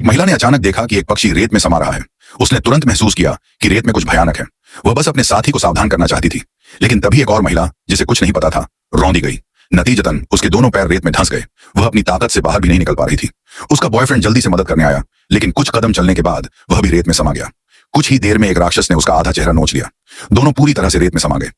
महिला ने अचानक देखा कि एक पक्षी रेत में समा रहा है। उसने तुरंत महसूस किया कि रेत में कुछ भयानक है। वह बस अपने साथी को सावधान करना चाहती थी, लेकिन तभी एक और महिला, जिसे कुछ नहीं पता था, रौंदी गई। नतीजतन उसके दोनों पैर रेत में धंस गए। वह अपनी ताकत से बाहर भी नहीं निकल पा रही थी। उसका बॉयफ्रेंड जल्दी से मदद करने आया, लेकिन कुछ कदम चलने के बाद वह भी रेत में समा गया। कुछ ही देर में एक राक्षस ने उसका आधा चेहरा नोच लिया। दोनों पूरी तरह से रेत में समा गए।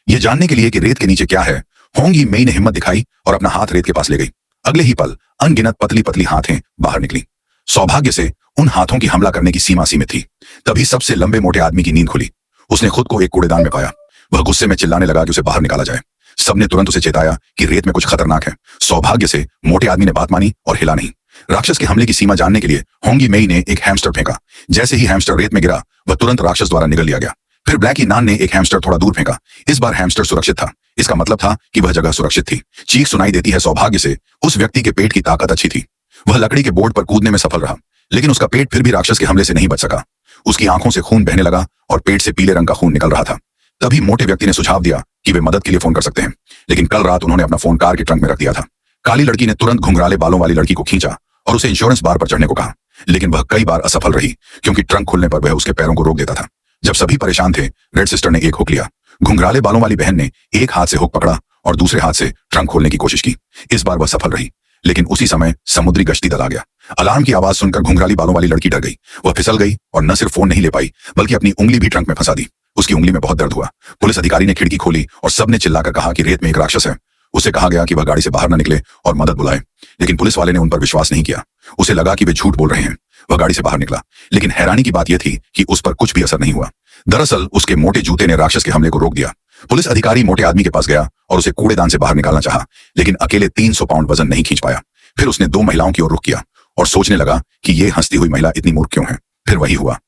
ये जानने के लिए कि रेत के नीचे क्या है, होंगी मेई ने हिम्मत दिखाई और अपना हाथ रेत के पास ले गई। अगले ही पल अनगिनत पतली पतली हाथें बाहर निकली। सौभाग्य से उन हाथों की हमला करने की सीमा सीमित थी। तभी सबसे लंबे मोटे आदमी की नींद खुली। उसने खुद को एक कूड़ेदान में पाया। वह गुस्से में चिल्लाने लगा कि उसे बाहर निकाला जाए। सबने तुरंत उसे चेताया कि रेत में कुछ खतरनाक है। सौभाग्य से मोटे आदमी ने बात मानी और हिला नहीं। राक्षस के हमले की सीमा जानने के लिए होंगी मेई ने एक हैमस्टर फेंका। जैसे ही हैमस्टर रेत में गिरा, वह तुरंत राक्षस द्वारा निगल लिया गया। फिर ब्लैकी नान ने एक हैमस्टर थोड़ा दूर फेंका। इस बार हैमस्टर सुरक्षित था। इसका मतलब था कि वह जगह सुरक्षित थी। चीख सुनाई देती है। सौभाग्य से उस व्यक्ति के पेट की ताकत अच्छी थी। वह लकड़ी के बोर्ड पर कूदने में सफल रहा, लेकिन उसका पेट फिर भी राक्षस के हमले से नहीं बच सका। उसकी आंखों से खून बहने लगा और पेट से पीले रंग का खून निकल रहा था। तभी मोटे व्यक्ति ने सुझाव दिया कि वे मदद के लिए फोन कर सकते हैं, लेकिन कल रात उन्होंने अपना फोन कार के ट्रंक में रख दिया था। काली लड़की ने तुरंत घुंघराले बालों वाली लड़की को खींचा और उसे इंश्योरेंस बार पर चढ़ने को कहा, लेकिन वह कई बार असफल रही, क्योंकि ट्रंक खुलने पर वह उसके पैरों को रोक देता था। जब सभी परेशान थे, रेड सिस्टर ने एक हुक लिया। घुंघराले बालों वाली बहन ने एक हाथ से हुक पकड़ा और दूसरे हाथ से ट्रंक खोलने की कोशिश की। इस बार वह सफल रही, लेकिन उसी समय समुद्री गश्ती दल आ गया। अलार्म की आवाज सुनकर घुंघराली बालों वाली लड़की डर गई। वह फिसल गई और न सिर्फ फोन नहीं ले पाई, बल्कि अपनी उंगली भी ट्रंक में फंसा दी। उसकी उंगली में बहुत दर्द हुआ। पुलिस अधिकारी ने खिड़की खोली और सबने चिल्लाकर कहा कि रेत में एक राक्षस है। उसे कहा गया कि वह गाड़ी से बाहर न निकले और मदद बुलाए, लेकिन पुलिस वाले ने उन पर विश्वास नहीं किया। उसे लगा कि वे झूठ बोल रहे हैं। वह गाड़ी से बाहर निकला, लेकिन हैरानी की बात यह थी कि उस पर कुछ भी असर नहीं हुआ। दरअसल उसके मोटे जूते ने राक्षस के हमले को रोक दिया। पुलिस अधिकारी मोटे आदमी के पास गया और उसे कूड़ेदान से बाहर निकालना चाहा, लेकिन अकेले 300 पाउंड वजन नहीं खींच पाया। फिर उसने दो महिलाओं की ओर रुख किया और सोचने लगा कि ये हंसती हुई महिला इतनी मूर्ख क्यों है। फिर वही हुआ।